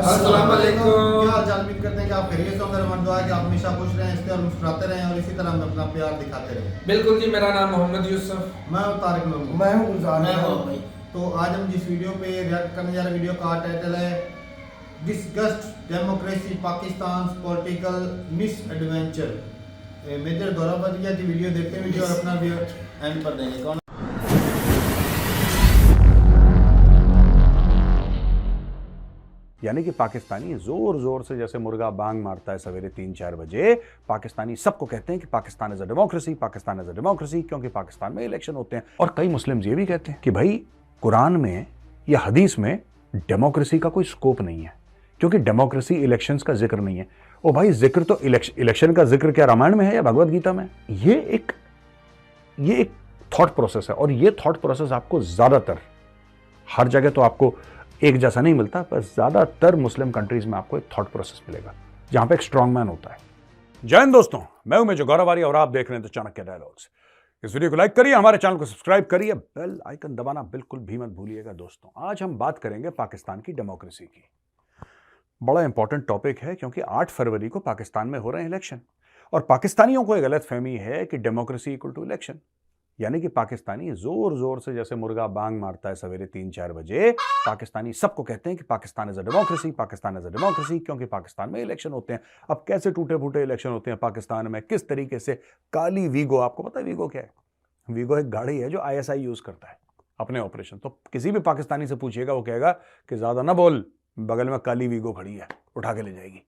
अस्सलाम वालेकुम। क्या हाल चाल? उम्मीद करते हैं कि आप खैरियत से होंगे। मन दुआ है कि आप हमेशा खुश रहें, हंसते और मुस्कुराते रहें और इसी तरह हमें अपना प्यार दिखाते रहें। बिल्कुल जी, मेरा नाम मोहम्मद यूसुफ। मैं हूं तारिक महमूद। मैं हूँ गुलजार मैं हूँ भाई। तो आज हम जिस वीडियो पे रिएक्ट करने जा रहे हैं, वीडियो का टाइटल है disgust democracy Pakistan political misadventure. Major दौराबदिया की वीडियो देखते हैं वीडियो और अपना व्यू एंड पर देंगे। कौन यानी कि पाकिस्तानी जोर जोर से जैसे मुर्गा बांग मारता है सवेरे 3-4 बजे, पाकिस्तानी सबको कहते हैं कि Pakistan is a democracy, Pakistan is a democracy, क्योंकि पाकिस्तान में इलेक्शन होते हैं। और कई मुस्लिम्स ये भी कहते हैं कि भाई कुरान में या हदीस में डेमोक्रेसी का कोई स्कोप नहीं है, क्योंकि डेमोक्रेसी इलेक्शंस का जिक्र नहीं है। ओ भाई, जिक्र तो इलेक्शन का जिक्र क्या रामायण में है या भगवत गीता में? ये एक थॉट प्रोसेस है, और ये थॉट प्रोसेस आपको ज्यादातर हर जगह तो आपको एक जैसा नहीं मिलता, पर ज्यादातर मुस्लिम कंट्रीज में आपको एक थॉट प्रोसेस मिलेगा जहां पे एक स्ट्रॉन्ग मैन होता है। जय हिंद दोस्तों, मैं हूं मेजर गौरव और आप देख रहे हैं तो चाणक्य डायलॉग्स। इस वीडियो को लाइक करिए, हमारे चैनल को सब्सक्राइब करिए, बेल आइकन दबाना बिल्कुल भी मत भूलिएगा। दोस्तों, आज हम बात करेंगे पाकिस्तान की डेमोक्रेसी की। बड़ा इंपॉर्टेंट टॉपिक है, क्योंकि 8 फरवरी को पाकिस्तान में हो रहे हैं इलेक्शन, और पाकिस्तानियों को एक गलत फहमी है कि डेमोक्रेसी इक्वल टू इलेक्शन। यानी कि पाकिस्तानी जोर जोर से जैसे मुर्गा बांग मारता है सवेरे 3-4 बजे, पाकिस्तानी सबको कहते हैं कि Pakistan is a democracy, Pakistan is a democracy, क्योंकि पाकिस्तान में इलेक्शन होते हैं। अब कैसे टूटे फूटे इलेक्शन होते हैं पाकिस्तान में, किस तरीके से काली वीगो, आपको पता है वीगो क्या है? वीगो एक गाड़ी है जो आईएसआई यूज करता है अपने ऑपरेशन। तो किसी भी पाकिस्तानी से पूछिएगा, वो कहेगा कि ज्यादा ना बोल, बगल में काली वीगो खड़ी है, उठा के ले जाएगी।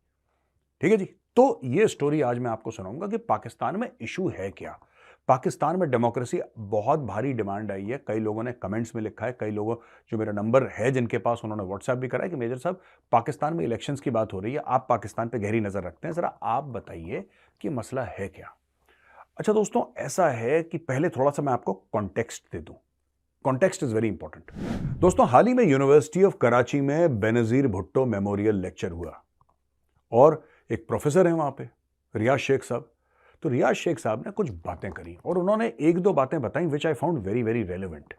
ठीक है जी। तो ये स्टोरी आज मैं आपको सुनाऊंगा कि पाकिस्तान में इशू है क्या। पाकिस्तान में डेमोक्रेसी बहुत भारी डिमांड आई है। कई लोगों ने कमेंट्स में लिखा है, कई लोगों जो मेरा नंबर है जिनके पास, उन्होंने व्हाट्सएप भी करा है कि मेजर साहब, पाकिस्तान में इलेक्शंस की बात हो रही है, आप पाकिस्तान पे गहरी नजर रखते हैं, जरा आप बताइए कि मसला है क्या। अच्छा दोस्तों, ऐसा है कि पहले थोड़ा सा मैं आपको कॉन्टेक्स्ट दे दूं। Context is very important. दोस्तों, हाल ही में यूनिवर्सिटी ऑफ कराची में बेनजीर भुट्टो मेमोरियल लेक्चर हुआ, और एक प्रोफेसर है वहां पे, रियाज शेख साहब। तो रियाज शेख साहब ने कुछ बातें करी, और उन्होंने एक दो बातें बताई which I found very very relevant.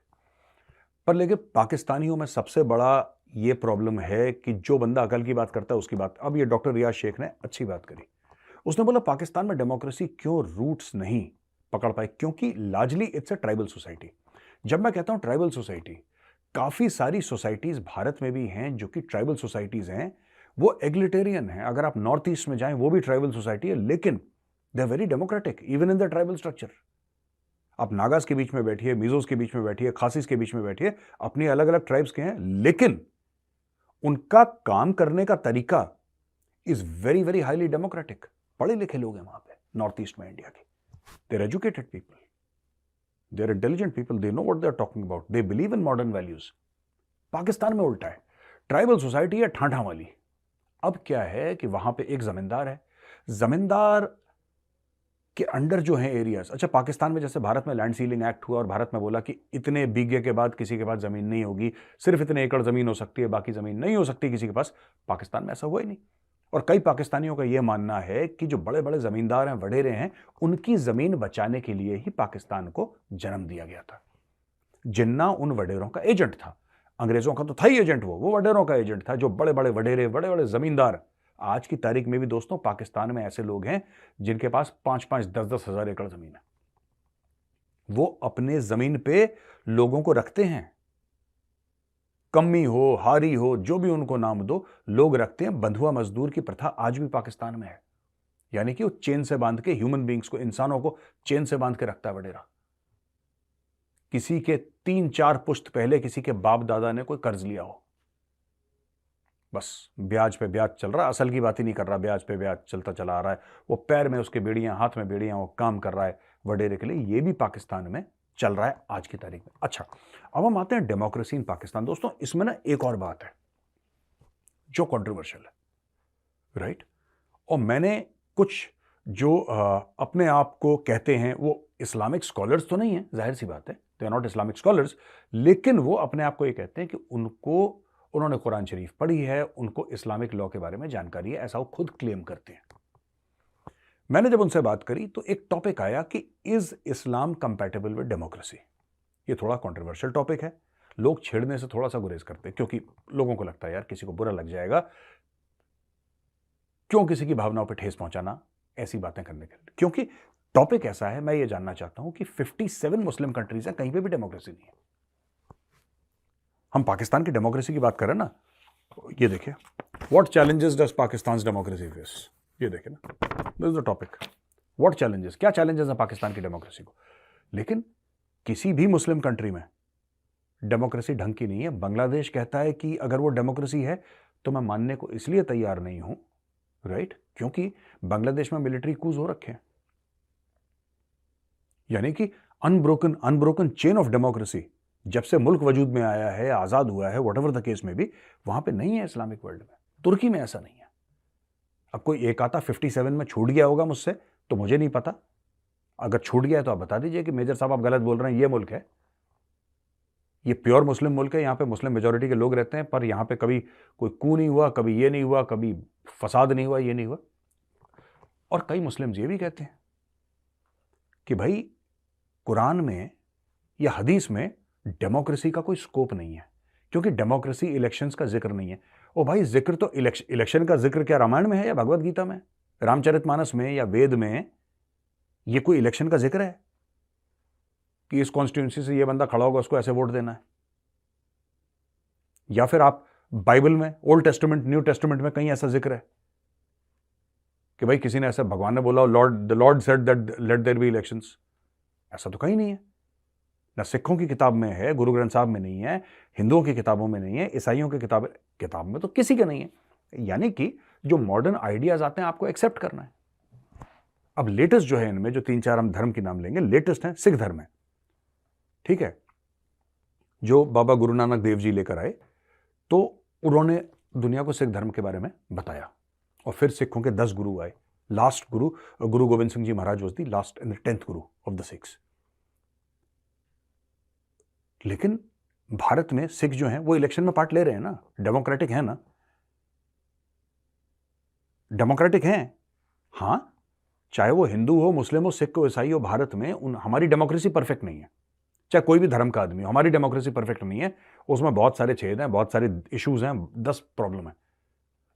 पर लेकिन पाकिस्तानियों में सबसे बड़ा ये प्रॉब्लम है कि जो बंदा अकल की बात करता है उसकी बात। अब ये डॉक्टर रियाज शेख ने अच्छी बात करी। उसने बोला पाकिस्तान में डेमोक्रेसी क्यों रूट्स नहीं पकड़ पाई, क्योंकि largely it's a tribal society. जब मैं कहता हूं ट्राइबल सोसाइटी, काफी सारी सोसाइटीज भारत में भी हैं जो कि ट्राइबल सोसाइटीज हैं, वो एग्लिटेरियन है। अगर आप नॉर्थ ईस्ट में जाएं, वो भी ट्राइबल सोसाइटी है, लेकिन they are very democratic even in the tribal structure. आप नागास के बीच में बैठिए, मिजोस के बीच में बैठिए, खासीस के बीच में बैठिए, अपनी अलग अलग ट्राइब्स के हैं, लेकिन उनका काम करने का तरीका is very very highly democratic. पढ़े लिखे लोग हैं वहां पे नॉर्थ ईस्ट में इंडिया के। They are educated people, they are intelligent people, they know what they are talking about, they believe in modern values. Pakistan में उल्टा है, ट्राइबल सोसाइटी है ठाठा वाली। अब क्या है कि वहां पे एक जमींदार है, जमींदार के अंडर जो है एरियाज। अच्छा, पाकिस्तान में जैसे भारत में लैंड सीलिंग एक्ट हुआ और भारत में बोला कि इतने बीघे के बाद किसी के पास जमीन नहीं होगी, सिर्फ इतने एकड़ जमीन हो सकती है, बाकी जमीन नहीं हो सकती किसी के पास। पाकिस्तान में ऐसा हुआ ही नहीं। और कई पाकिस्तानियों का यह मानना है कि जो बड़े बड़े जमींदार हैं, वडेरे हैं, उनकी जमीन बचाने के लिए ही पाकिस्तान को जन्म दिया गया था। जिन्ना उन वडेरों का एजेंट था। अंग्रेजों का तो था ही एजेंट, वो वडेरों का एजेंट था। जो बड़े बड़े वडेरे, बड़े बड़े जमींदार, आज की तारीख में भी दोस्तों पाकिस्तान में ऐसे लोग हैं जिनके पास 5-5, 10-10 हजार एकड़ जमीन है। वो अपने जमीन पे लोगों को रखते हैं, कम्मी हो, हारी हो, जो भी उनको नाम दो, लोग रखते हैं। बंधुआ मजदूर की प्रथा आज भी पाकिस्तान में है। यानी कि वो चेन से बांध के ह्यूमन बींग्स को, इंसानों को चेन से बांध के रखता है वडेरा। किसी के 3-4 पुश्त पहले किसी के बाप दादा ने कोई कर्ज लिया हो, बस ब्याज पे ब्याज चल रहा है, असल की बात ही नहीं कर रहा, ब्याज पे ब्याज चलता चला आ रहा है। वो पैर में उसके बेड़ियां, हाथ में बेड़ियां, वो काम कर रहा है वडेरे के लिए। ये भी पाकिस्तान में चल रहा है आज की तारीख में। अच्छा, अब हम आते हैं डेमोक्रेसी इन पाकिस्तान। दोस्तों, इसमें ना एक और बात है जो कंट्रोवर्शियल है, राइट? और मैंने कुछ जो अपने आप को कहते हैं वो इस्लामिक स्कॉलर्स तो नहीं है, जाहिर सी बात है, they are not Islamic scholars, लेकिन वो अपने आप को ये कहते हैं कि उन्होंने कुरान शरीफ पढ़ी है, उनको इस्लामिक लॉ के बारे में जानकारी है, ऐसा वो खुद क्लेम करते हैं। मैंने जब उनसे बात करी तो एक टॉपिक आया कि is Islam compatible with democracy. ये थोड़ा कंट्रोवर्शियल टॉपिक है, लोग छेड़ने से थोड़ा सा गुरेज करते हैं, क्योंकि लोगों को लगता है यार किसी को बुरा लग जाएगा, क्यों किसी की भावनाओं पर ठेस पहुंचाना ऐसी बातें करने के लिए? क्योंकि टॉपिक ऐसा है, मैं ये जानना चाहता हूं कि 57 मुस्लिम कंट्रीज हैं, कहीं पे भी डेमोक्रेसी नहीं है। हम पाकिस्तान की डेमोक्रेसी की बात करें ना, ये देखिए, what challenges does Pakistan democracy face, ये देखिए ना, this is the topic. What challenges, क्या चैलेंजेस हैं पाकिस्तान की डेमोक्रेसी को? लेकिन किसी भी मुस्लिम कंट्री में डेमोक्रेसी ढंग की नहीं है। बांग्लादेश कहता है कि अगर वो डेमोक्रेसी है तो मैं मानने को इसलिए तैयार नहीं हूं, राइट, क्योंकि बांग्लादेश में मिलिट्री कूज हो रखे हैं, यानी कि अनब्रोकन चेन ऑफ डेमोक्रेसी जब से मुल्क वजूद में आया है, आजाद हुआ है, व्हाटएवर द केस में भी, वहां पे नहीं है इस्लामिक वर्ल्ड में। तुर्की में ऐसा नहीं है। अब कोई एक आता 57 में छूट गया होगा मुझसे, तो मुझे नहीं पता। अगर छूट गया है तो आप बता दीजिए कि मेजर साहब आप गलत बोल रहे हैं, ये मुल्क है, ये प्योर मुस्लिम मुल्क है, यहाँ पे मुस्लिम मेजोरिटी के लोग रहते हैं, पर यहाँ पे कभी कोई कू नहीं हुआ, कभी ये नहीं हुआ, कभी फसाद नहीं हुआ, ये नहीं हुआ। और कई मुस्लिम ये भी कहते हैं कि भाई कुरान में या हदीस में डेमोक्रेसी का कोई स्कोप नहीं है, क्योंकि डेमोक्रेसी इलेक्शंस का जिक्र नहीं है। ओ भाई, जिक्र तो इलेक्शन का जिक्र क्या रामायण में है या भगवत गीता में, रामचरितमानस में या वेद में ये कोई इलेक्शन का जिक्र है कि इस कॉन्स्टिट्यूंसी से ये बंदा खड़ा होगा, उसको ऐसे वोट देना है? या फिर आप बाइबल में, ओल्ड टेस्टामेंट, न्यू टेस्टामेंट में कहीं ऐसा जिक्र है कि भाई किसी ने ऐसा, भगवान ने बोला the lord said that let there be elections? ऐसा तो कहीं नहीं है। ना सिखों की किताब में है, गुरु ग्रंथ साहब में नहीं है, हिंदुओं की किताबों में नहीं है, ईसाइयों की किताब में तो किसी के नहीं है। यानी कि जो मॉडर्न आइडियाज आते हैं आपको एक्सेप्ट करना है। अब लेटेस्ट जो है इनमें, जो 3-4 हम धर्म के नाम लेंगे, लेटेस्ट है सिख धर्म है, ठीक है, जो बाबा गुरु नानक देव जी लेकर आए, तो उन्होंने दुनिया को सिख धर्म के बारे में बताया। और फिर सिखों के 10 गुरु आए। Last Guru Gobind Singh ji Maharaj was the last and the 10th guru of the Sikhs. लेकिन भारत में सिख जो हैं वो इलेक्शन में पार्ट ले रहे हैं ना, डेमोक्रेटिक है ना, डेमोक्रेटिक हैं। हां, चाहे वो हिंदू हो, मुस्लिम हो, सिख हो, ईसाई हो, भारत में हमारी डेमोक्रेसी परफेक्ट नहीं है। चाहे कोई भी धर्म का आदमी हो, हमारी डेमोक्रेसी परफेक्ट नहीं है। उसमें बहुत सारे छेद हैं, बहुत सारे इश्यूज हैं, 10 प्रॉब्लम है,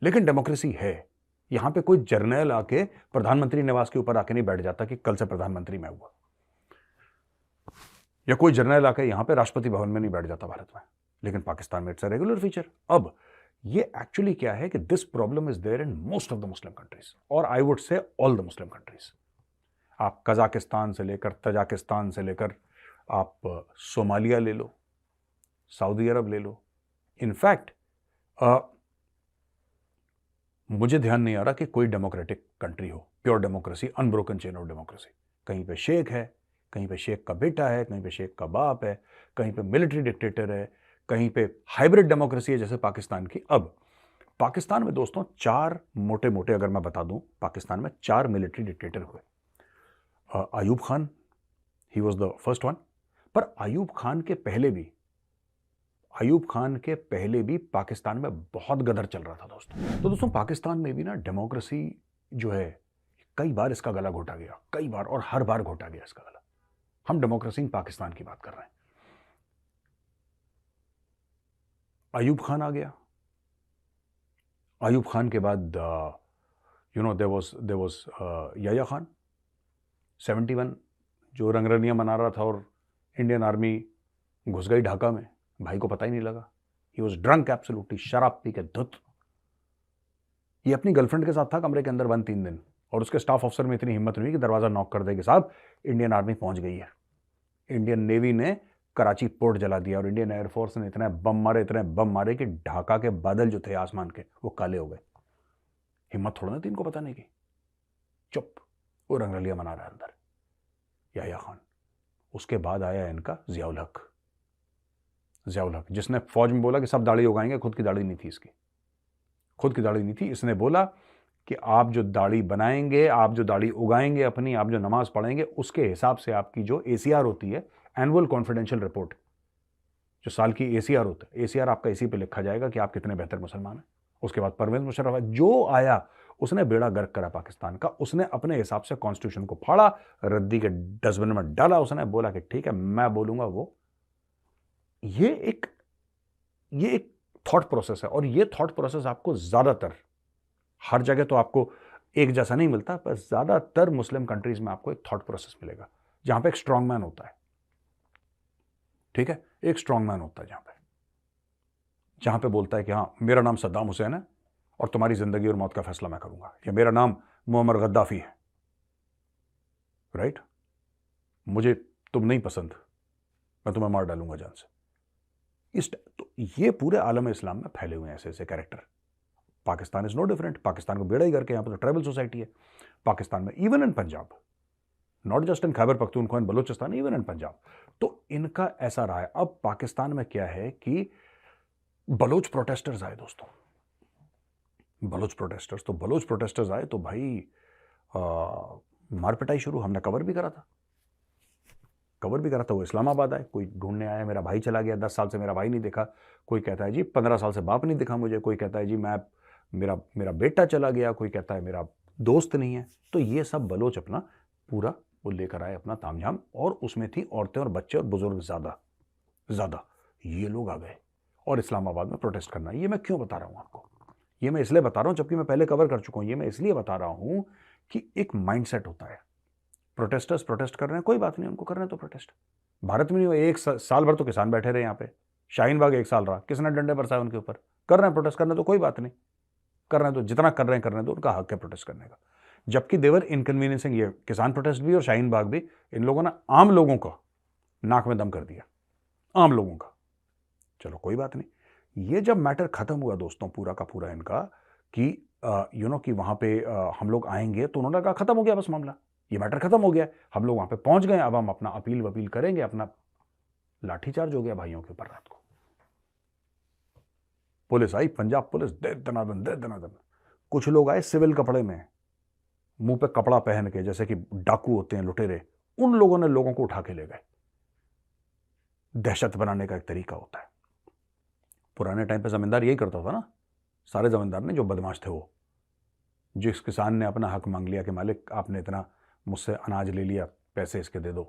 लेकिन डेमोक्रेसी है। यहां पे कोई जर्नल आके प्रधानमंत्री निवास के ऊपर आके नहीं बैठ जाता कि कल से प्रधानमंत्री मैं हुआ, या कोई जर्नल आके यहां पे राष्ट्रपति भवन में नहीं बैठ जाता भारत में। लेकिन पाकिस्तान में इट्स अ रेगुलर फीचर। अब ये एक्चुअली क्या है कि this problem is there in most of the Muslim countries, और I would say all the Muslim countries. आप कजाकिस्तान से लेकर, तजाकिस्तान से लेकर, आप सोमालिया ले लो, सऊदी अरब ले लो। इनफैक्ट मुझे ध्यान नहीं आ रहा कि कोई डेमोक्रेटिक कंट्री हो, pure democracy, unbroken chain of democracy. कहीं पे शेख है, कहीं पे शेख का बेटा है, कहीं पे शेख का बाप है, कहीं पे मिलिट्री डिक्टेटर है, कहीं पे हाइब्रिड डेमोक्रेसी है जैसे पाकिस्तान की। अब पाकिस्तान में दोस्तों 4 मोटे मोटे अगर मैं बता दूं, पाकिस्तान में 4 मिलिट्री डिक्टेटर हुए। Ayub Khan, he was the first one. पर अयूब खान के पहले भी पाकिस्तान में बहुत गदर चल रहा था दोस्तों। तो दोस्तों पाकिस्तान में भी ना डेमोक्रेसी जो है, कई बार इसका गला घोटा गया, कई बार, और हर बार घोटा गया इसका गला। हम डेमोक्रेसी इन पाकिस्तान की बात कर रहे हैं। अयूब खान आ गया। अयूब खान के बाद देयर वाज याह्या खान, 71, जो रंगरलियां मना रहा था और इंडियन आर्मी घुस गई ढाका में, भाई को पता ही नहीं लगा। ही वॉज ड्रंक एब्सोल्युटली, शराब पी के धुत। ये अपनी गर्लफ्रेंड के साथ था कमरे के अंदर बंद 3 दिन, और उसके स्टाफ अफसर में इतनी हिम्मत नहीं कि दरवाजा नॉक कर दे कि साहब इंडियन आर्मी पहुंच गई है। इंडियन नेवी ने कराची पोर्ट जला दिया, और इंडियन एयरफोर्स ने इतने बम मारे कि ढाका के बादल जो थे आसमान के, वो काले हो गए। हिम्मत थोड़ा ना थी इनको बताने की। चुप, वो रंगरलियां मना रहा है अंदर, याह्या खान। उसके बाद आया इनका जियाउल हक, जिसने फौज में बोला कि सब दाढ़ी उगाएंगे, खुद की दाढ़ी नहीं थी इसकी, खुद की दाढ़ी नहीं थी। इसने बोला कि आप जो दाढ़ी बनाएंगे, आप जो दाढ़ी उगाएंगे अपनी, आप जो नमाज पढ़ेंगे, उसके हिसाब से आपकी जो ACR होती है, एनुअल कॉन्फिडेंशियल रिपोर्ट, जो साल की ACR होता है, ACR आपका इसी पे लिखा जाएगा कि आप कितने बेहतर मुसलमान हैं। उसके बाद परवेज मुशर्रफ जो आया, उसने बेड़ा गर्क करा पाकिस्तान का। उसने अपने हिसाब से कॉन्स्टिट्यूशन को फाड़ा, रद्दी के डस्टबिन में डाला। उसने बोला कि ठीक है, मैं बोलूंगा वो। ये एक थॉट प्रोसेस है, और ये थॉट प्रोसेस आपको ज्यादातर हर जगह तो आपको एक जैसा नहीं मिलता, पर ज़्यादातर मुस्लिम कंट्रीज में आपको एक थॉट प्रोसेस मिलेगा जहाँ पे एक स्ट्रांग मैन होता है, ठीक है, एक स्ट्रांग मैन होता है जहाँ पे बोलता है कि हाँ मेरा नाम सद्दाम हुसैन है और तुम्हारी ज़िंदगी और मौत का फैसला मैं करूँगा, या मेरा नाम मुअम्मर गद्दाफी है, राइट, मुझे तुम नहीं पसंद, मैं तुम्हें मार डालूंगा जान से। तो ये पूरे आलम इस्लाम में फैले हुए हैं ऐसे ऐसे character. Pakistan is no different, Pakistan को बेड़ा ही करके, यहाँ पर तो ट्राइबल सोसाइटी है पाकिस्तान में, even in Punjab, not just in Khyber Pakhtunkhwa, in Balochistan, even in Punjab. तो इनका ऐसा रहा है। अब पाकिस्तान में क्या है कि बलोच प्रोटेस्टर्स आए दोस्तों, बलोच प्रोटेस्टर्स आए तो भाई मार पिटाई शुरू। हमने कवर भी करा था, वो इस्लामाबाद आए, कोई ढूंढने आया, मेरा भाई चला गया, 10 साल से मेरा भाई नहीं देखा, कोई कहता है जी 15 साल से बाप नहीं दिखा मुझे, कोई कहता है जी मेरा बेटा चला गया, कोई कहता है मेरा दोस्त नहीं है। तो ये सब बलोच अपना पूरा वो लेकर आए अपना तामझाम, और उसमें थी औरतें और बच्चे और बुजुर्ग ज़्यादा। ये लोग आ गए और इस्लामाबाद में प्रोटेस्ट करना। ये मैं क्यों बता रहा हूँ आपको? ये मैं इसलिए बता रहा हूँ, जबकि मैं पहले कवर कर चुका हूँ। ये मैं इसलिए बता रहा हूँ कि एक माइंडसेट होता है। प्रोटेस्टर्स प्रोटेस्ट कर रहे हैं, कोई बात नहीं, उनको कर रहे हैं तो प्रोटेस्ट। भारत में नहीं हुआ, एक साल भर तो किसान बैठे रहे यहाँ पे, शाहीन बाग 1 साल रहा, किसने डंडे बरसाए उनके ऊपर? कर रहे हैं प्रोटेस्ट, करने तो कोई बात नहीं, कर रहे हैं तो जितना कर रहे हैं करने दो, उनका हक है प्रोटेस्ट करने का। जबकि देवर इनकन्वीनियंसिंग, ये किसान प्रोटेस्ट भी और शाहीन बाग भी, इन लोगों ने आम लोगों का नाक में दम कर दिया, आम लोगों का। चलो कोई बात नहीं। ये जब मैटर खत्म हुआ दोस्तों पूरा का पूरा इनका कि कि वहां पे हम लोग आएंगे, तो उन्होंने कहा खत्म हो गया बस मामला, ये मैटर खत्म हो गया, हम लोग वहां पे पहुंच गए, अब हम अपना अपील वपील करेंगे। अपना लाठीचार्ज हो गया भाइयों के ऊपर रात को। पुलिस आई, पंजाब पुलिस, दे दनादन। कुछ लोग आए सिविल कपड़े में, मुंह पे कपड़ा पहन के, जैसे कि डाकू होते हैं, लुटेरे। उन लोगों ने लोगों को उठा के ले गए। दहशत बनाने का एक तरीका होता है। पुराने टाइम पे जमींदार यही करता था ना, सारे जमींदार ने, जो बदमाश थे वो, जिस किसान ने अपना हक मांग लिया कि मालिक आपने इतना मुझसे अनाज ले लिया, पैसे इसके दे दो,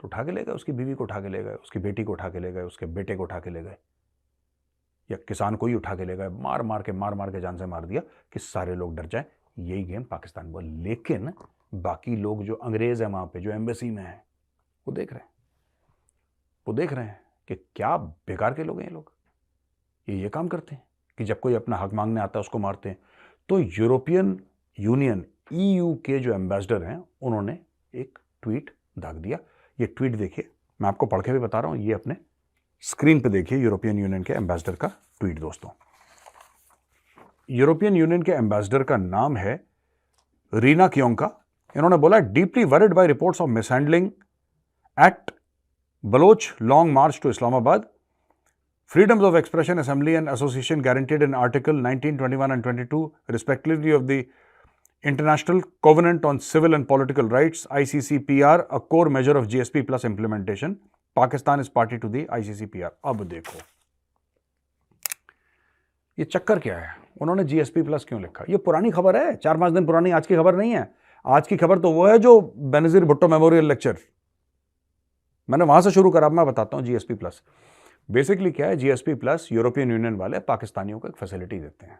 तो उठा के ले गए, उसकी बीवी को उठा के ले गए, उसकी बेटी को उठा के ले गए, उसके बेटे को उठा के ले गए, या किसान को ही उठा के ले गए, मार मार के जान से मार दिया कि सारे लोग डर जाए। यही गेम पाकिस्तान में। लेकिन बाकी लोग जो अंग्रेज हैं वहां पे, जो एम्बेसी में हैं, वो देख रहे हैं कि क्या बेकार के लोग हैं ये लोग, ये काम करते हैं कि जब कोई अपना हक मांगने आता है उसको मारते हैं। तो यूरोपियन यूनियन EU के जो एम्बेसडर हैं, उन्होंने एक ट्वीट दाग दिया। ये ट्वीट देखिए, मैं आपको पढ़ के भी बता रहा हूं, ये अपने स्क्रीन पे देखिए, यूरोपियन यूनियन के एम्बेसडर का ट्वीट दोस्तों। यूरोपियन यूनियन के एम्बेसडर का नाम है रीना क्योंका। इन्होंने बोला, deeply worried by reports of mishandling at Baloch long march to Islamabad, freedoms of expression, assembly and association guaranteed in Article 19, 21 and 22 respectively of the International Covenant on Civil and Political Rights, ICCPR, a core measure of GSP plus implementation. Pakistan is party to the ICCPR. अब देखो ये चक्कर क्या है, उन्होंने GSP plus क्यों लिखा? ये पुरानी खबर है, 4-5 दिन पुरानी, आज की खबर नहीं है। आज की खबर तो वो है जो बेनजीर भुट्टो मेमोरियल लेक्चर, मैंने वहां से शुरू करा। मैं बताता हूं GSP प्लस बेसिकली क्या है। GSP प्लस यूरोपियन यूनियन वाले पाकिस्तानियों को एक फैसिलिटी देते हैं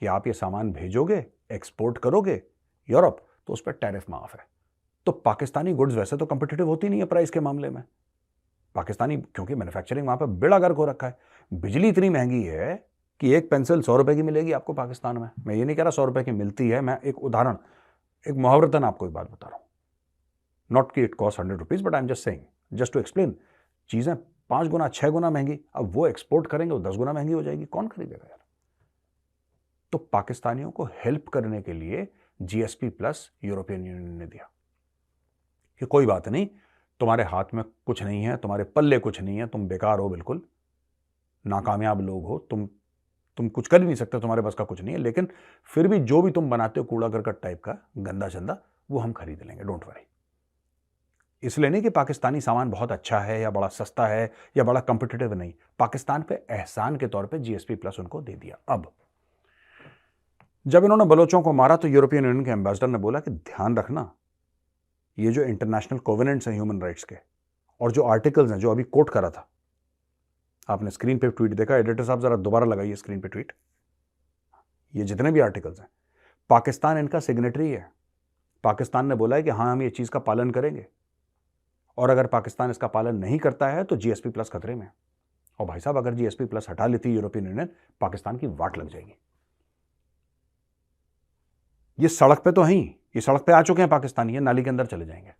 कि आप ये सामान भेजोगे, एक्सपोर्ट करोगे यूरोप, तो उस पर टैरिफ माफ है। तो पाकिस्तानी गुड्स वैसे तो कंपिटिटिव होती नहीं है प्राइस के मामले में। पाकिस्तानी, क्योंकि मैन्युफैक्चरिंग वहां पर बेड़ा गर्क हो रखा है, बिजली इतनी महंगी है कि एक पेंसिल 100 रुपए की मिलेगी आपको पाकिस्तान में। मैं ये नहीं कह रहा 100 रुपए की मिलती है, मैं एक उदाहरण, एक मुहावरतन आपको एक बात बता रहा हूं, नॉट कि it cost 100 rupees, but I am just saying, just to explain. चीजें 5 गुना 6 गुना महंगी, अब वो एक्सपोर्ट करेंगे वो 10 गुना महंगी हो जाएगी, कौन खरीदेगा यार? तो पाकिस्तानियों को हेल्प करने के लिए GSP प्लस यूरोपियन यूनियन ने दिया कि कोई बात नहीं, तुम्हारे हाथ में कुछ नहीं है, तुम्हारे पल्ले कुछ नहीं है, तुम बेकार हो, बिल्कुल नाकामयाब लोग हो, तुम कुछ कर ही नहीं सकते, तुम्हारे पास का कुछ नहीं है, लेकिन फिर भी जो भी तुम बनाते हो कूड़ा करकट टाइप का गंदा चंदा, वो हम खरीद लेंगे, डोंट वरी। इसलिए नहीं कि पाकिस्तानी सामान बहुत अच्छा है या बड़ा सस्ता है या बड़ा कंपिटिटिव, नहीं, पाकिस्तान पे एहसान के तौर पे GSP प्लस उनको दे दिया। अब जब इन्होंने बलोचों को मारा तो यूरोपियन यूनियन के एम्बेसडर ने बोला कि ध्यान रखना, ये जो इंटरनेशनल कोवेनेंट्स हैं ह्यूमन राइट्स के और जो आर्टिकल्स हैं जो अभी कोट करा था, आपने स्क्रीन पे ट्वीट देखा, एडिटर साहब जरा दोबारा लगाइए स्क्रीन पे ट्वीट, ये जितने भी आर्टिकल्स हैं, पाकिस्तान इनका सिग्नेटरी है। पाकिस्तान ने बोला है कि हाँ हम ये चीज़ का पालन करेंगे, और अगर पाकिस्तान इसका पालन नहीं करता है तो जीएसपी प्लस खतरे में। और भाई साहब, अगर जीएसपी प्लस हटा लेती यूरोपियन यूनियन, पाकिस्तान की वाट लग जाएगी। ये सड़क पे तो हैं ही, ये सड़क पे आ चुके हैं पाकिस्तानी, ये नाली के अंदर चले जाएंगे।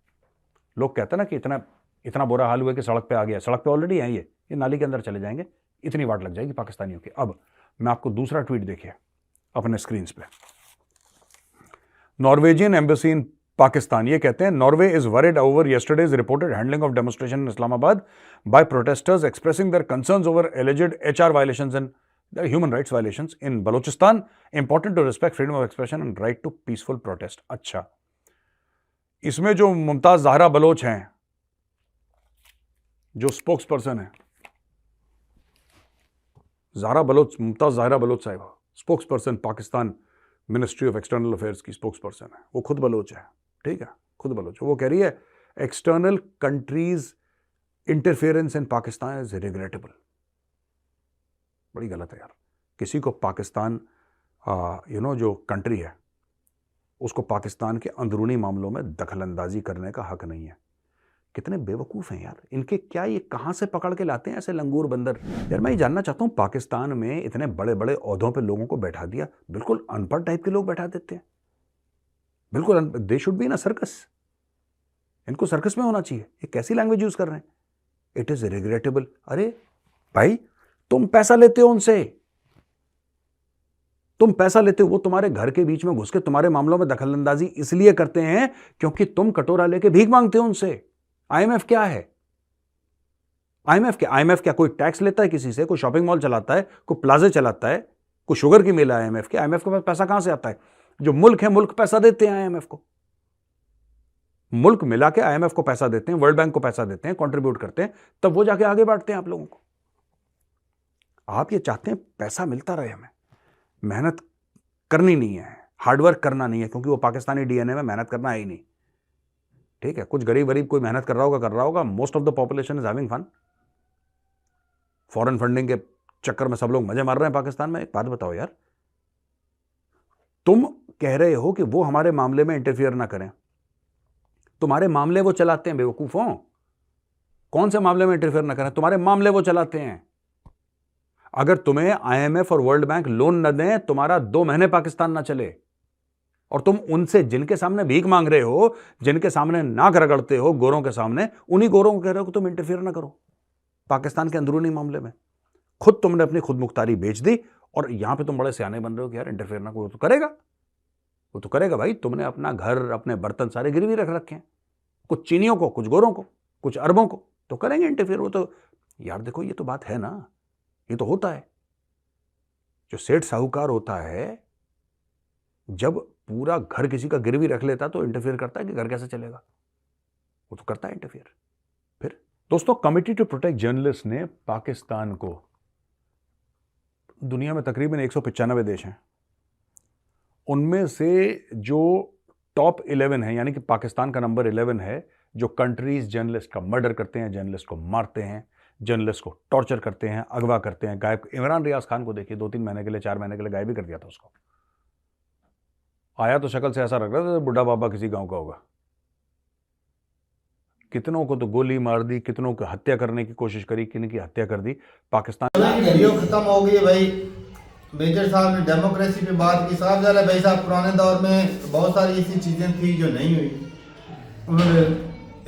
लोग कहते हैं ना कि इतना इतना बुरा हाल हुआ कि सड़क पे आ गया, सड़क पे ऑलरेडी है ये नाली के अंदर चले जाएंगे, इतनी वाट लग जाएगी पाकिस्तानियों की। अब मैं आपको दूसरा ट्वीट देखिए अपने स्क्रीन पे। नॉर्वेजियन एम्बेसी इन पाकिस्तान, ये कहते हैं Norway is worried over yesterday's reported handling of demonstration in Islamabad by protesters expressing their concerns over alleged HR violations and human rights violations in Balochistan, important to respect freedom of expression and right to peaceful protest. अच्छा, इसमें जो Mumtaz Zahra Bloch हैं, जो spokes person है, Mumtaz Zahra Bloch साहिबा, spokes person Pakistan ministry of external affairs की spokes person है, वो खुद बलोच है, ठीक है, खुद बलोच। वो कह रही है external countries interference in Pakistan is regrettable. बड़ी गलत है यार, किसी को पाकिस्तान जो कंट्री है उसको पाकिस्तान के अंदरूनी मामलों में दखलंदाजी करने का हक नहीं है। कितने बेवकूफ़ हैं यार, इनके क्या ये कहाँ से पकड़ के लाते हैं ऐसे लंगूर बंदर। यार मैं ये जानना चाहता हूँ, पाकिस्तान में इतने बड़े बड़े ओहदों पे लोगों को बैठा दिया, बिल्कुल अनपढ़ टाइप के लोग बैठा देते हैं, बिल्कुल they should be in a circus, इनको सर्कस में होना चाहिए। ये कैसी लैंग्वेज यूज कर रहे हैं, इट इज रिग्रेटेबल। अरे भाई, तुम पैसा लेते हो उनसे, तुम पैसा लेते हो, वो तुम्हारे घर के बीच में घुस के तुम्हारे मामलों में दखलंदाजी इसलिए करते हैं क्योंकि तुम कटोरा लेके भीख मांगते हो उनसे। आईएमएफ क्या है? आईएमएफ क्या कोई टैक्स लेता है किसी से? कोई शॉपिंग मॉल चलाता है, कोई प्लाजे चलाता है, कोई शुगर की मिल है आईएमएफ के? आईएमएफ के पास पैसा कहां से आता है? जो मुल्क है, मुल्क पैसा देते हैं आईएमएफ को, मुल्क मिला के आईएमएफ को पैसा देते हैं, वर्ल्ड बैंक को पैसा देते हैं, कंट्रीब्यूट करते हैं, तब वो जाके आगे बांटते हैं आप लोगों को। आप ये चाहते हैं पैसा मिलता रहे, हमें मेहनत करनी नहीं है, हार्डवर्क करना नहीं है, क्योंकि वो पाकिस्तानी डीएनए में मेहनत करना है ही नहीं। ठीक है, कुछ गरीब कोई मेहनत कर रहा होगा। Most of the population is having fun. Foreign funding के चक्कर में सब लोग मजे मार रहे हैं पाकिस्तान में। एक बात बताओ यार, तुम कह रहे हो कि वो हमारे मामले में इंटरफियर ना करें, तुम्हारे मामले वो चलाते हैं बेवकूफों। कौन से मामले में इंटरफियर ना करें? तुम्हारे मामले वो चलाते हैं। अगर तुम्हें आईएमएफ और वर्ल्ड बैंक लोन न दें, तुम्हारा 2 महीने पाकिस्तान ना चले, और तुम उनसे जिनके सामने भीख मांग रहे हो, जिनके सामने नाक रगड़ते हो गोरों के सामने, उन्हीं गोरों को कह रहे हो कि तुम इंटरफियर ना करो पाकिस्तान के अंदरूनी मामले में। खुद तुमने अपनी खुद मुख्तारी बेच दी, और यहां पे तुम बड़े सियाने बन रहे हो कि यार इंटरफेयर ना, कोई तो करेगा, वो तो करेगा भाई। तुमने अपना घर, अपने बर्तन सारे गिरवी रख रखे हैं, कुछ चीनियों को, कुछ गोरों को, कुछ अरबों को, तो करेंगे इंटरफेयर वो तो। यार देखो, ये तो बात है ना, ये तो होता है। जो सेठ साहूकार होता है, जब पूरा घर किसी का गिरवी रख लेता तो इंटरफेयर करता है कि घर कैसे चलेगा? वो तो करता है इंटरफेयर। फिर दोस्तों, कमिटी टू प्रोटेक्ट जर्नलिस्ट ने पाकिस्तान को, दुनिया में तकरीबन 195 देश हैं, उनमें से जो टॉप 11 है, यानी कि पाकिस्तान का नंबर 11 है, जो कंट्रीज जर्नलिस्ट का मर्डर करते हैं, जर्नलिस्ट को मारते हैं, जर्नलिस्ट को टॉर्चर करते हैं, अगवा करते हैं, गायब। इमरान रियाज खान को देखिए, 2-3 महीने के लिए, 4 महीने के लिए गायब भी कर दिया था उसको। आया तो शक्ल से ऐसा लग रहा था बुढ़ा बाबा किसी गांव का होगा। कितनों को तो गोली मार दी, कितनों को हत्या करने की कोशिश करी, किन की हत्या कर दी। पाकिस्तान वीडियो खत्म हो गई है भाई। मेजर साहब ने डेमोक्रेसी पे बात की। साहब जरा भाई साहब, पुराने दौर में बहुत सारी ऐसी चीज़ें थी जो नहीं हुई। उन्होंने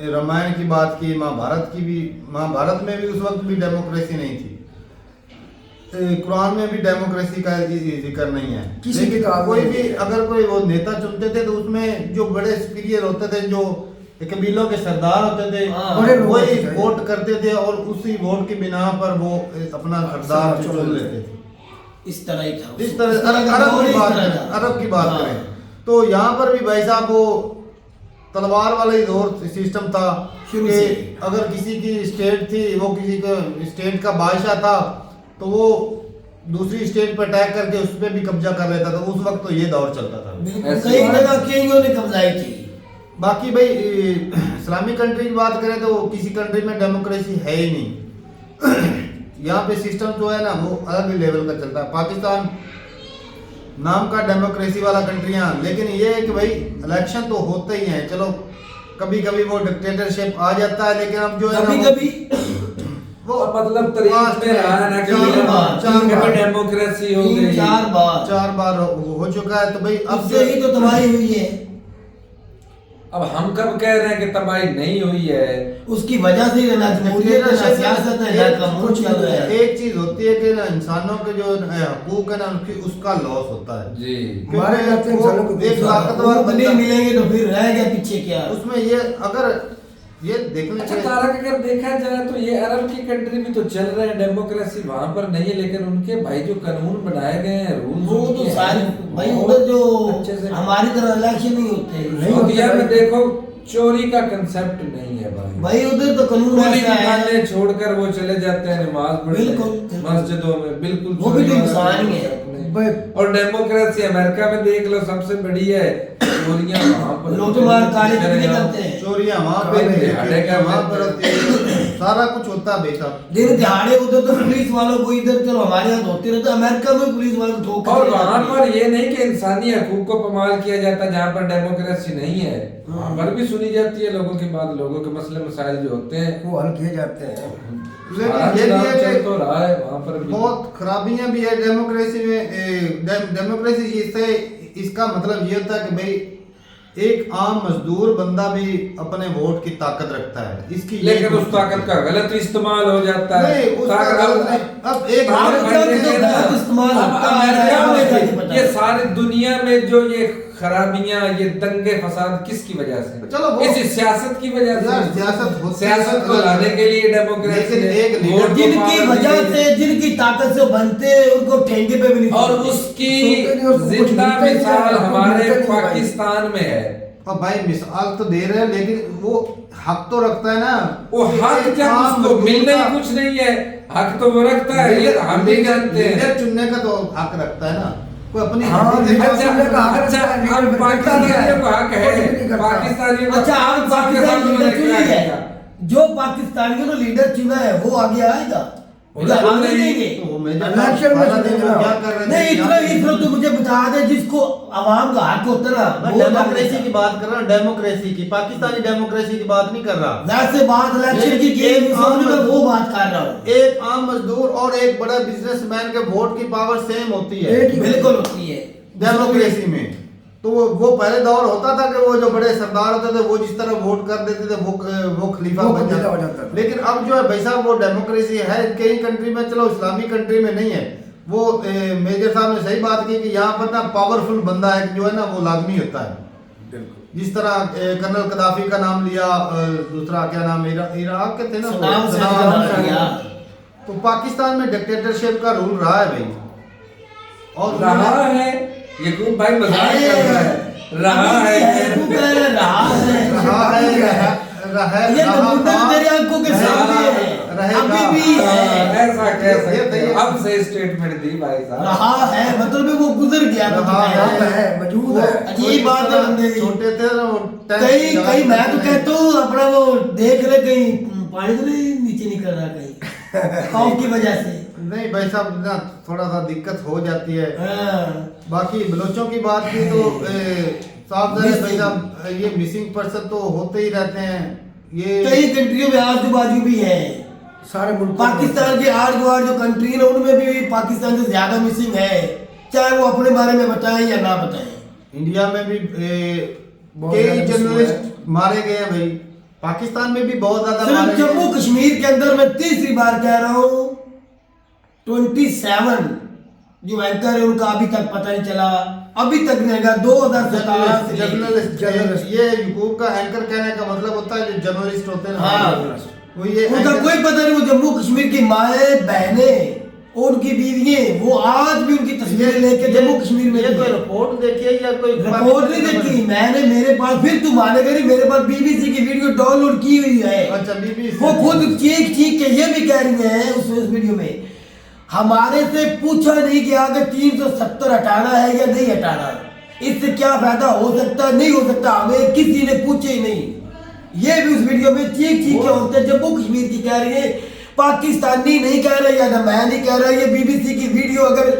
रामायण की बात की, महाभारत की भी। महाभारत में भी उस वक्त भी डेमोक्रेसी नहीं थी, कुरान में भी डेमोक्रेसी का जिक्र नहीं है। किसी की कोई भी अगर कोई वो नेता चुनते थे तो उसमें जो बड़े सुपीरियर होते थे, जो कबीलों के सरदार होते थे, वही वोट करते थे, और उसी वोट की बिना पर वो अपना सरदार चुन लेते थे। इस तरह ही था। इस तरह अरब की बात करें तो यहाँ पर भी भाई साहब वो तलवार वाला ही दौर सिस्टम था कि अगर किसी की स्टेट थी, वो किसी का स्टेट का बादशाह था, तो वो दूसरी स्टेट पर अटैक करके उस पर भी कब्जा कर लेता था। उस वक्त तो ये दौर चलता था। कई जगह केनियों ने कब्जाई थी। बाकी भाई इस्लामिक कंट्री की बात करें तो किसी कंट्री में डेमोक्रेसी है ही नहीं। यहाँ पे सिस्टम जो है ना, वो अलग ही लेवल का चलता है। पाकिस्तान नाम का डेमोक्रेसी वाला कंट्रियां, लेकिन ये है कि भाई इलेक्शन तो होते ही हैं, चलो कभी कभी वो डिक्टेटरशिप आ जाता है, लेकिन अब जो है कभी ना कभी वो मतलब तरीके में रहा है ना चार बार डेमोक्रेसी हो तीन गई, चार बार हो चुका है। तो भाई अब अब से ही तो तबाही हुई है। अब हम कब कह रहे हैं कि तबाही नहीं हुई है? उसकी वजह से ही ना जमहूरियत है, ना सियासत है, ना कानून चल रहा है। एक चीज होती है कि ना इंसानों के जो हकूक है ना उनकी उसका लॉस होता है जी। हमारे इंसानों को एक ताकतवर हकूक नहीं बंदा मिलेंगे तो फिर रह गया पीछे क्या। उसमें ये अगर ये देखने अच्छा के तारक, अगर देखा जाए तो ये अरब की कंट्री भी तो चल रहे हैं, डेमोक्रेसी वहां पर नहीं है, लेकिन उनके भाई जो कानून बनाए गए हैं, रूल वो तो सारे भाई उधर जो हमारी तरह इलेक्शन नहीं होते। सऊदीया में देखो चोरी का कंसेप्ट नहीं है भाई। भाई उधर तो कानून गोली ऐसा है, निकालने छोड़कर वो चले जाते हैं नमाज पढ़ने बिल्कुल। मस्जिदों में, बिल्कुल वो भी तो चोरी वाला इंसान ही है। नहीं। और डेमोक्रेसी अमेरिका में देख लो, सबसे बड़ी है, चोरियां वहां पर लूटमार काले कितने करते हैं, चोरियां वहां पे दिहाड़े का वहां पर होती है, सारा कुछ होता है बेटा। दिन दिहाड़े उधर तो पुलिस वालों को, इधर चलो हमारे यहाँ होते रहते, अमेरिका में पुलिस वालों को ठोक और वहां पर ये नहीं कि इंसानी हकूक को पामाल किया जाता, जहाँ पर डेमोक्रेसी नहीं है वहां पर भी सुनी जाती है लोगों की बात, लोगों के मसले मसाइल जो होते हैं वो हल किए जाते हैं। लेकिन ये भी है चल कि तो रहा है वहां पर भी। बहुत खराबियां भी है डेमोक्रेसी में। डेमोक्रेसी से इसका मतलब ये होता है कि भाई एक आम मजदूर बंदा भी अपने वोट की ताकत रखता है, इसकी लेकिन उस ताकत का गलत इस्तेमाल हो जाता है। नहीं, उसका गलत नहीं। अब एक गलत इस्तेमाल होता है। अमेरिका में पता है। ये सारी दुनिया में जो ये खराबियां, ये दंगे फसाद किसकी वजह से? चलो वो इसी सियासत की वजह यार से। सियासत होती है, सियासत को लाने के लिए डेमोक्रेसी लेकिन है। एक लीडर वोट को जिनकी पावर वजह दी से, जिनकी ताकत से बनते हैं, उनको ठेंगे पे भी नहीं और छोड़ते। उसकी सोचते नहीं, उसको कुछ जिंदा मिलता ही नहीं, मिसाल उसको हमारे मिलता ही नहीं भाई। पाकिस्तान में है। और भाई मिसाल तो दे रहे हैं, लेकिन वो हक तो रखता है ना। वो हक एक जब आम उसको मजदूर मिलने का- ही कुछ नहीं है, हक तो वो रखता है, ये हम भी जानते हैं। लीडर चुनने का तो हक रखता है ना, कोई अपनी हाँ, मर्जी से- लीडर अच्छा चुनने का हक अच्छा, रखता है, अब लीडर पाकिस्तानियों को हक कोई भी नहीं है, करता। पाकिस्तानियों को अच्छा आप पाकिस्तान सामने लीडर चुनी क्या है, करेगा? जो पाकिस्तानियों ने लीडर चुना है वो आगे आएगा, उधर उधर आगे नहीं। देंगे। तो मेजर इलेक्शन में पहला दिन चुनेगा। क्या कर रहे थे? नहीं इतना ही तो मुझे बता दे, जिसको आवाम का हक होता है ना, मैं वो डेमोक्रेसी की बात कर रहा हूँ, डेमोक्रेसी की, पाकिस्तानी डेमोक्रेसी की बात नहीं कर रहा। वैसे बात इलेक्शन की एक आम मैं वो बात कर रहा हूँ। एक आम मजदूर और एक बड़ा बिजनेसमैन के वोट की पावर सेम होती है एक ही बिल्कुल होती है डेमोक्रेसी में। तो वो पहले दौर होता था कि वो जो बड़े सरदार होते थे वो जिस तरह वोट कर देते थे वो खलीफा वो बन खलीफा हो जाता जाता था। लेकिन अब जो है भाई साहब वो डेमोक्रेसी है कई कंट्री में, चलो इस्लामी कंट्री में नहीं है वो। मेजर साहब ने सही बात की कि यहाँ पर ना पावरफुल बंदा है जो है ना वो लाजमी होता है। जिस तरह कर्नल कदाफी का नाम लिया, दूसरा क्या नाम इराक के थे ना सद्दाम हुसैन का सद्दाम नाम हुसैन। लिया। तो पाकिस्तान में डिक्टेटरशिप का रूल रहा है भाई, और रहा है, ये खूब भाई मजाक कर रहा है, रहा है तू कह रहा है, रहा है। ये नमूना तेरी आंखों के सामने है, अभी भी है। ऐसा कह सकते हैं। अब से स्टेटमेंट दी भाई साहब। रहा है मतलब वो गुजर गया था। रहा है, मौजूद है। अजीब बात है बंदे की। छोटे थे ना वो कहीं कहीं मैं तो कहता हूँ अपना वो देख ले, कहीं पानी तो नहीं नीचे निकल रहा कहीं खौफ की वजह से। नहीं भाई साहब ना थोड़ा सा दिक्कत हो जाती है। हाँ। बाकी बलोचों की बात की तो साफ भाई साहब ये मिसिंग पर्सन तो होते ही रहते हैं। ये कई कंट्रियों में आजू बाजू भी है। सारे मुल्क पाकिस्तान के आठ गुआर जो कंट्री है उनमें भी पाकिस्तान से ज्यादा मिसिंग है, चाहे वो अपने बारे में बताएं या ना बताएं। इंडिया में भी बहुत कई ज्यादा जर्नलिस्ट मारे गए हैं भाई, पाकिस्तान में भी बहुत ज्यादा मारे सिर्फ गए जम्मू हैं। कश्मीर के अंदर मैं तीसरी बार कह रहा हूँ 27 जो एंकर है उनका अभी तक पता नहीं चला, अभी तक नहीं लगा 2017 से जर्नलिस्ट ये यूट्यूब का एंकर कहने का मतलब होता है जो जर्नलिस्ट होते हैं ना, हाँ। वो ये उनका एंकर- कोई पता नहीं। वो जम्मू कश्मीर की माए बहने और उनकी बीवियां वो आज भी उनकी तस्वीरें लेके जम्मू कश्मीर में ये कोई रिपोर्ट देखी है या कोई रिपोर्ट नहीं देखी मैंने, मेरे पास फिर तुम मानेगा नहीं, मेरे पास बीबीसी की वीडियो डाउनलोड की हुई है। अच्छा बीबी वो खुद चीख चीख के ये भी कह रही है उस वीडियो में, हमारे से पूछा नहीं गया कि 370 हटाना है या नहीं हटाना, इससे क्या फायदा हो सकता है, नहीं हो सकता, हमें किसी ने पूछे ही नहीं। ये भी उस वीडियो में चीख चीख के होते जम्मू कश्मीर की कह रही है, पाकिस्तानी नहीं कह रहे या ना मैं नहीं कह रहा। ये बीबीसी की वीडियो अगर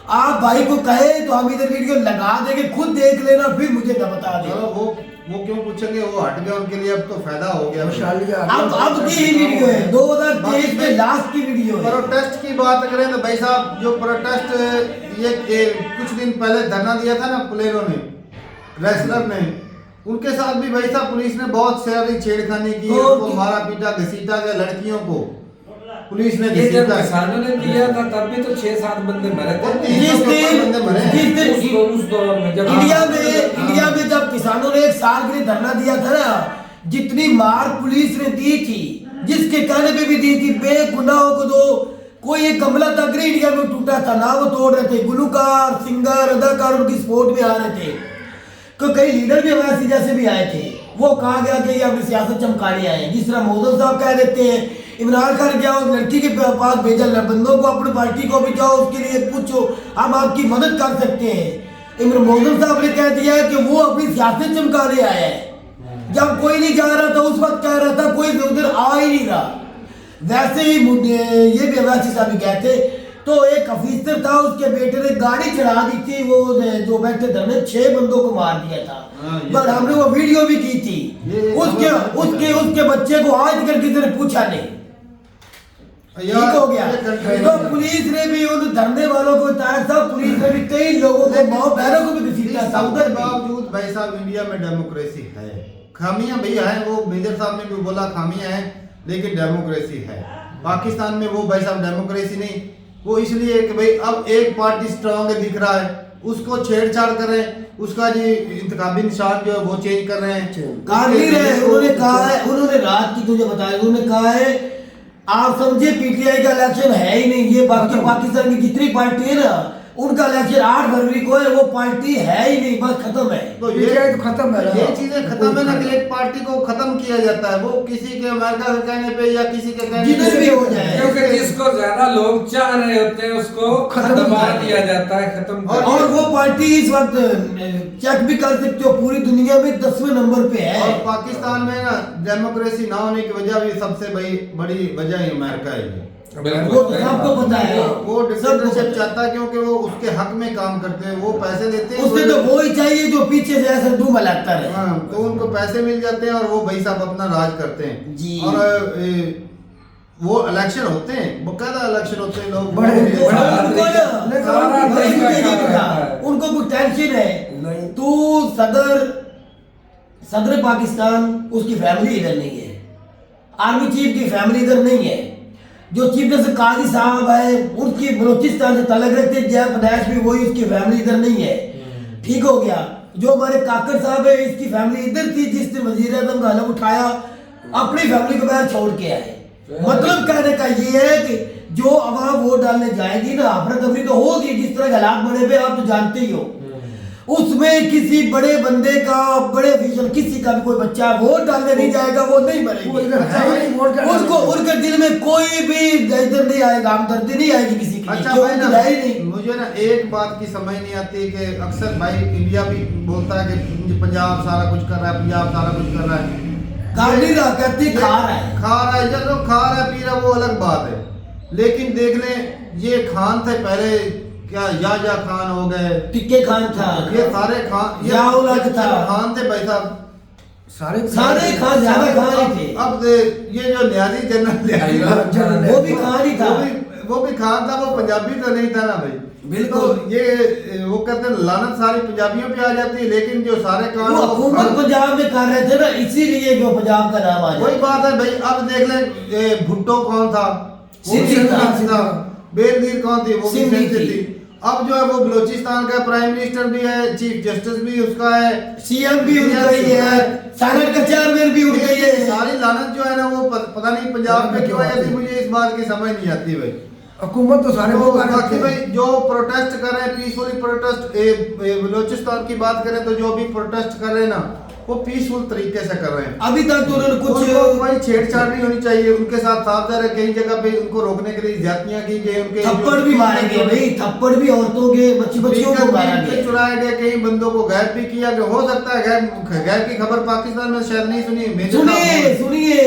आप भाई को कहे तो हम इधर वीडियो लगा देंगे, खुद देख लेना फिर मुझे बता चलो दे। वो क्यों पूछेंगे, वो हट गया, उनके लिए अब तो फायदा हो गया। अब की ही वीडियो है, 2023 में लास्ट की वीडियो है। प्रोटेस्ट की बात करें तो भाई साहब जो प्रोटेस्ट ये कुछ दिन पहले धरना दिया था ना प्लेयरों ने, रेसलर ने, उनके साथ भी भाई साहब पुलिस ने बहुत सारी छेड़खानी की, उनको मारा पीटा घसीटा गया, लड़कियों को पुलिस ने ये जब घसीटा। किसानों ने दिया था तब भी तो 6-7 बंदे मरे थे जिस दिन उस दौर में जब इंडिया में जब किसानों ने 1 साल के लिए धरना दिया था ना, जितनी मार पुलिस ने दी थी, जिसके कहने पे भी दी थी, बेगुनाहों को दो। कोई एक कमला तक इंडिया में टूटा था ना, वो तोड़ रहे थे, गुलूकार सिंगर अदाकार उनकी स्पोर्ट में आ रहे थे। तो कई लीडर भी वैसे जैसे भी आए थे, वो कहा गया कि ये अपनी सियासत चमकाने आए हैं। जिस तरह मोदी साहब कह देते हैं, इमरान खान जाओ लड़की के पास भेजा, बंदों को अपनी पार्टी को भी जाओ, उसके लिए पूछो, हम आपकी मदद कर सकते हैं। इमरान मोदी साहब ने कह दिया है कि वो अपनी सियासत चमकाने आया है। जब कोई नहीं जा रहा था उस वक्त कह रहा था कोई उधर आ ही नहीं रहा। वैसे ही ये भी अवैसी साहब भी गए थे, तो एक अफीसर था, उसके बेटे ने गाड़ी चढ़ा दी थी, वो जो बैठे धरने 6 बंदों को मार दिया था। पर हमने वो वीडियो भी की थी, उसके बच्चे को आज तक किसी ने पूछा नहीं। ठीक हो गया। तो पुलिस ने भी उन धरने वालों को बताया था, पुलिस ने भी कई लोगों को माओ बहनों को भी घसीटा था। उसके बावजूद भाई साहब इंडिया में डेमोक्रेसी है, खामियां भैया है, वो मेजर साहब ने भी बोला खामियां हैं, लेकिन डेमोक्रेसी है। पाकिस्तान में वो भाई साहब डेमोक्रेसी नहीं, वो इसलिए कि भाई अब एक पार्टी स्ट्रांग दिख रहा है, उसको छेड़छाड़ कर रहे हैं, उसका जी इंतखाबी निशान जो है वो चेंज कर रहे हैं, कर नहीं रहे। उन्होंने कहा है, उन्होंने रात की तुझे बताया, उन्होंने कहा है आप समझे पीटीआई का इलेक्शन है ही नहीं, ये बाकी पाकिस्तान की जितनी पार्टी है ना, उनका इलेक्शन 8 फरवरी को है, वो पार्टी है ही नहीं, बस खत्म है। तो ये तो खत्म है, ये चीजें खत्म है ना, कि एक पार्टी को खत्म किया जाता है, वो किसी के अमेरिका के कहने पे या किसी के कहने जिधर भी हो जाए, क्योंकि जिसको ज्यादा लोग चाह रहे होते हैं उसको दबा दिया जाता है, खत्म। और वो पार्टी इस वक्त चेक भी कर सकते हो, पूरी दुनिया में 10वें नंबर पे है। और पाकिस्तान में ना डेमोक्रेसी ना होने की वजह भी सबसे बड़ी वजह ही अमेरिका है। वो तो सबको पता है, वो डिक्टेटरशिप चाहता है, क्योंकि वो उसके हक में काम करते हैं, वो पैसे देते हैं, उससे तो वो ही चाहिए जो पीछे से ऐसा धूम लगता है। हाँ, तो उनको पैसे मिल जाते हैं और वो भाई साहब अपना राज करते हैं जी। और वो इलेक्शन होते हैं, बकायदा इलेक्शन होते हैं, लोग उनको कुछ टेंशन है। तू सदर पाकिस्तान, उसकी फैमिली इधर नहीं है, आर्मी चीफ की फैमिली इधर नहीं है, जो चीफ जस्टिस काजी साहब है उसकी बलोचिस्तान से तलक रखते हैं, जय पदाश भी वही, उसकी फैमिली इधर नहीं है। ठीक हो गया। जो हमारे काकर साहब है, इसकी फैमिली इधर थी, जिसने वजीर आजम का हलफ उठाया, अपनी फैमिली को बाहर छोड़ के आए। मतलब कहने का ये है कि जो अवाम वोट डालने जाएगी ना, अफरा तफरी तो होगी, जिस तरह के हालात बने पे आप तो जानते ही हो, उसमें किसी बड़े बंदे का, बड़े ऑफिशियल किसी का भी कोई बच्चा वोट डालने नहीं जाएगा, वो नहीं मरेगा, उनको उनके दिल में कोई भी इधर नहीं आएगा, हमदर्दी नहीं आएगी किसी की। अच्छा भाई ना, मुझे ना एक बात की समझ नहीं आती कि अक्सर भाई इंडिया भी बोलता है कि पंजाब सारा कुछ कर रहा है, पंजाब सारा कुछ कर रहा है, कहती खा रहा है, चलो खा रहा है, पी रहा, वो अलग बात है। लेकिन देख लें, ये खान थे पहले, क्या या खान हो गए, टिक्के खान था, ये सारे खान, याउलग था, खान थे भाई साहब, सारे खान, ज्यादा खान ही थे। अब ये जो न्याजी जनरल वो भी खान ही था, वो भी खान था, वो पंजाबी तो नहीं था ना भाई। बिल्कुल। तो ये वो कहते हैं लानत सारी पंजाबियों पे आ जाती है, लेकिन जो सारे काम वो हुकूमत पंजाब में कर रहे थे ना, इसीलिए जो पंजाब का नाम आ जाए। वही बात है भाई। अब देख लें, भुट्टो कौन था, बेनजीर कौन थी, वो भी सेंसिटिव थी। अब जो है वो बलोचिस्तान का प्राइम मिनिस्टर भी है, चीफ जस्टिस भी उसका है, सीएम भी उनका ही है, सेनेट का चेयरमैन भी उनका ही है। सारी लानत जो है ना, वो पता नहीं पंजाब में क्यों है, मुझे इस बात की समझ नहीं आती भाई। हुकूमत तो सारे वो बाकी भाई जो प्रोटेस्ट कर रहे हैं, पीसफुली प्रोटेस्ट, बलोचिस्तान की बात करें तो जो भी प्रोटेस्ट कर रहे हैं ना, वो पीसफुल तरीके से कर रहे हैं। अभी तक तो उन्होंने कुछ कोई छेड़छाड़ नहीं होनी चाहिए उनके साथ। साफ है कई जगह पे उनको रोकने के लिए ज्यादतियां की गई, उनके थप्पड़ भी मारे गए भाई, थप्पड़ भी औरतों के, बच्चियों को मारा गया, चुराए गए, कई बंदों को गायब भी किया गया। हो सकता है गायब की खबर पाकिस्तान में शायद नहीं सुनी। सुनिए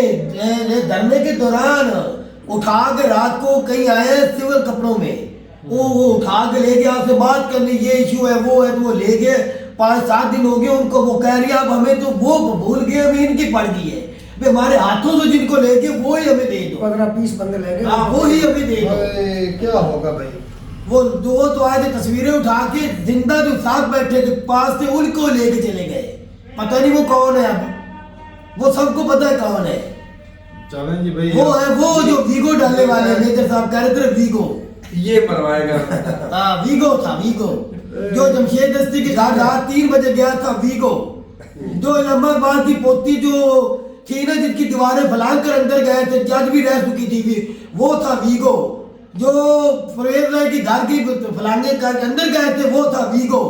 धरने के दौरान उठा के रात को कहीं आए सिविल कपड़ों में, वो उठा के ले गया, आपसे बात करनी, ये इशू है वो है, तो वो ले गए। 5-7 दिन हो गए उनको, वो कह रही है अब हमें तो वो भूल गए, अभी इनकी पड़ गई है, भाई हमारे हाथों से जिनको लेके वो ही हमें दे दो। 15-20 बंदे ले गए। हाँ वो ही हमें दे दो। अरे, क्या होगा भाई? वो दो तो आए थे, तस्वीरें उठा के जिंदा जो साथ बैठे थे पास थे उनको लेके चले गए। पता नहीं वो कौन है, अब वो सबको पता है कौन है। चलें जी भाई। वो है वो जो वीगो डालने वाले मेजर साहब कह रहे थे वीगो। ये मरवाएगा। हाँ वीगो था, वीगो जो जमशेद दस्ती के घर रात 3 बजे गया था, वीगो। जो इलाहाबाद की पोती जो थी ना, जिसकी दीवारें फलांग कर अंदर गए थे, जज भी रह चुकी थी, वो था वीगो। जो फरेज राय की घर की फलांगे कर अंदर गए थे, वो था वीगो।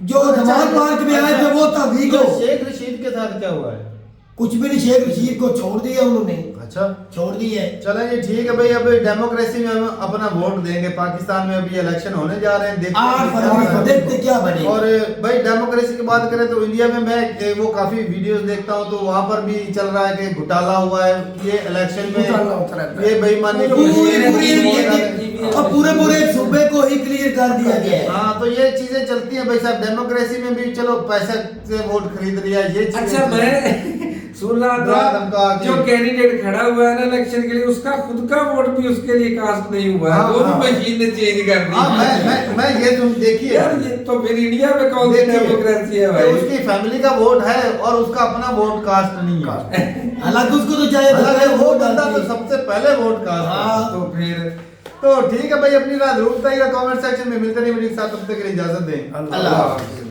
जो जमाल पार्क में आए थे, वो था वीगो। शेख रशीद के साथ क्या हुआ है? कुछ भी नहीं, शेख रशीद को छोड़ दिया उन्होंने, अच्छा, छोड़ दिया है। चलें जी ठीक है भाई। अब डेमोक्रेसी में हम अपना वोट देंगे। पाकिस्तान में अभी इलेक्शन होने जा रहे हैं, देखते हैं 8 क्या फरवरी को होगा। देखते क्या बने। और भाई डेमोक्रेसी की बात करें तो इंडिया में मैं वो काफी वीडियोस देखता हूँ, तो वहाँ पर भी चल रहा है कि घोटाला हुआ है ये इलेक्शन घोटाला होता रहता में, है। ये बेईमानी और पूरे सूबे को ही क्लियर कर दिया गया है। हाँ, तो ये चीजें चलती हैं भाई साहब। डेमोक्रेसी में भी चलो पैसा से वोट खरीद लिया, ये चीजें अच्छा, मैं सुन रहा धमका था के- जो कैंडिडेट खड़ा हुआ है ना इलेक्शन के लिए, उसका खुद का वोट भी उसके लिए कास्ट नहीं हुआ है, हाँ, वो भी हाँ। मशीन ने चेंज कर दी। हाँ, मैं ये तुम देखिए यार, ये तो फिर इंडिया में कौन सी देखिए, डेमोक्रेसी है कि भाई? उसकी फैमिली का वोट है और उसका अपना वोट कास्ट नहीं है। हालांकि उसको तो चाहिए था हालांकि वो वोट बंदा डालती। तो सबसे पहले वोट कास्ट है। हाँ। तो फिर तो ठीक है भाई, अपनी रात जरूर बताइएगा कमेंट सेक्शन में। मिलते नहीं वीडियो के साथ, तब तक के लिए इजाजत दें। अल्लाह हाफ़िज़।